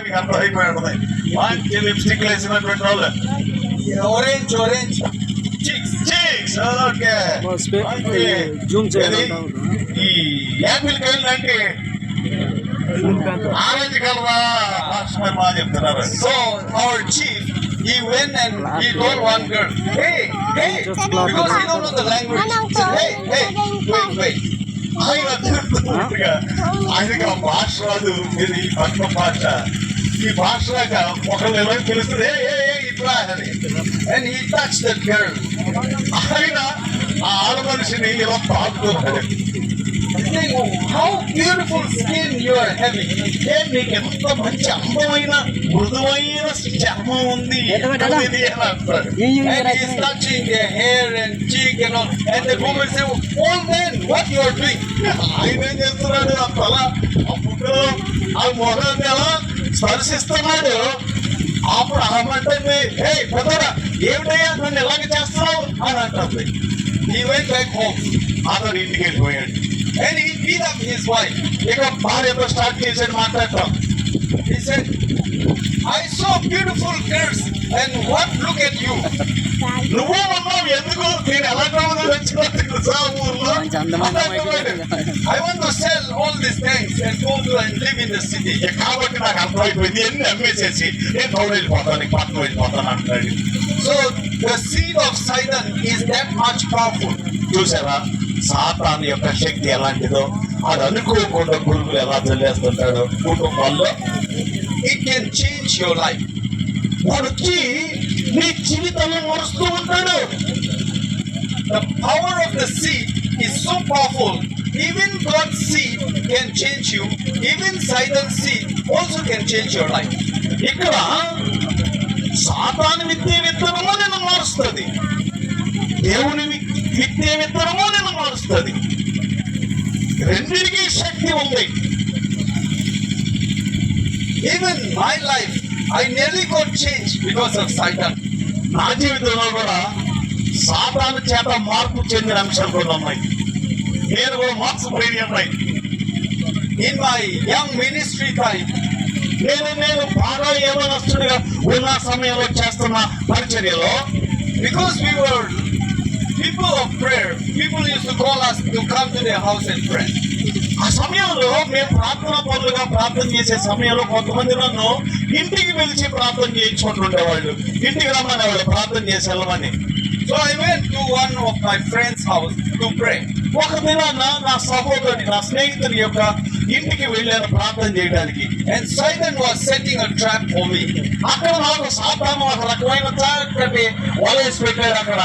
మీకు అర్థమైపోయి ఉంటుంది. మంచి లిప్స్టిక్ వేసినటువంటి వాళ్ళు orange orange cheeks okay. Zoom ఈ యాపిల్ కాయలు అంటే ఆరెంజ్ కలరా లక్ష్మణ్ బాగా చెప్తున్నారు. So our chief, he went and he told one girl, hey, because he don't know the language. He said, hey, wait. ఆయన తిరుగుతున్నట్టుగా ఆయనకి ఆ భాష రాదు. ఇది పక్క భాష. ఈ భాష ఒకళ్ళు ఎలా తెలుస్తుంది ఇట్లా అని. And he touched the girl. ఆయన ఆ ఆడ మనిషిని ఇలా తాకుతున్నాడు. Saying, oh, how beautiful skin you are having. నీకు ఎంత మంచి అందమైన మృదువైన చర్మం ఉంది ఇది అని అంటాడు. And he is touching their hair and cheek and all. And the woman said, old man, what you are doing? ఆయన ఏం చేస్తున్నాడు? ఆ తల ఆ పుట్టలో ఆ మొహాన్ని ఎలా స్పర్శిస్తున్నాడు. అప్పుడు ఆమంటుంది, హే పెద్దరా ఏమిటయ్యా నన్ను ఎలాగ చేస్తున్నావు అని అంటుంది. He went back home అతను ఇంటికి వెళ్ళిపోయాడు. and he beat up his wife. ఇక భార్యతో స్టార్ట్ చేసాడు మాట్లాడటం. He said, I saw beautiful girls and what, look at you. నువ్వు ఉన్నావు ఎందుకు నేను ఎలా తెలుసా ఊర్లో. I want to sell all these things and go to and live in the city. కాబట్టి నాకు అర్థమైపోయింది ఎన్ని అమ్మేసేసి నేను తోడు వెళ్ళిపోతాను పక్కన వెళ్ళిపోతాను అంటాడు. So the seed of Satan is that much powerful. చూసారా సాతాను యొక్క శక్తి ఎలాంటిదో. అది అనుకోకుండా పురుగులు ఎలా చల్లేస్తుంటాడో కుటుంబాల్లో. It can change your life. వాడికి నీ జీవితంలో మరుస్తూ ఉంటాడు. The power of the seed is so powerful. Even God's seed can change you. Even Satan's seed also can change your life. ఇక్కడ సాతాను విత్తే విత్తనము నిన్ను మారుస్తుంది. దేవుని విత్తే విత్తనము నిన్ను మారుస్తుంది. రెండిటికి శక్తి ఉంది. Even my life, I nearly got changed because of Satan. నా జీవితంలో కూడా సాతాను చేత మార్పు చెందిన అంశాలు కూడా ఉన్నాయి. నేను కూడా మార్చుపోయి ఉన్నాయి. In my young ministry time, నేను బాగా యవనస్తుడిగా ఉన్న సమయంలో చేస్తున్న పరిచర్యలో because we were people of prayer, people used to call us to come to their house and pray. ఆ సమయంలో మేము ప్రార్థన పనులుగా ప్రార్థన చేసే సమయంలో కొంతమంది నన్ను ఇంటికి పిలిచి ప్రార్థన చేయించుకుంటుండేవాళ్ళు. ఇంటికి రమ్మనేవాళ్ళు ప్రార్థన చేసి వెళ్ళమని. So I went to one of my friend's house to pray. ఒక దినాన నా సహోదరుని నా స్నేహితుని యొక్క ఇంటికి వెళ్ళాను ప్రార్థన చేయడానికి. And Satan was setting a trap for me. అక్కడ నాకు సాతాను ఒక రకమైన చక్కటి వలేసి పెట్టాడు అక్కడ.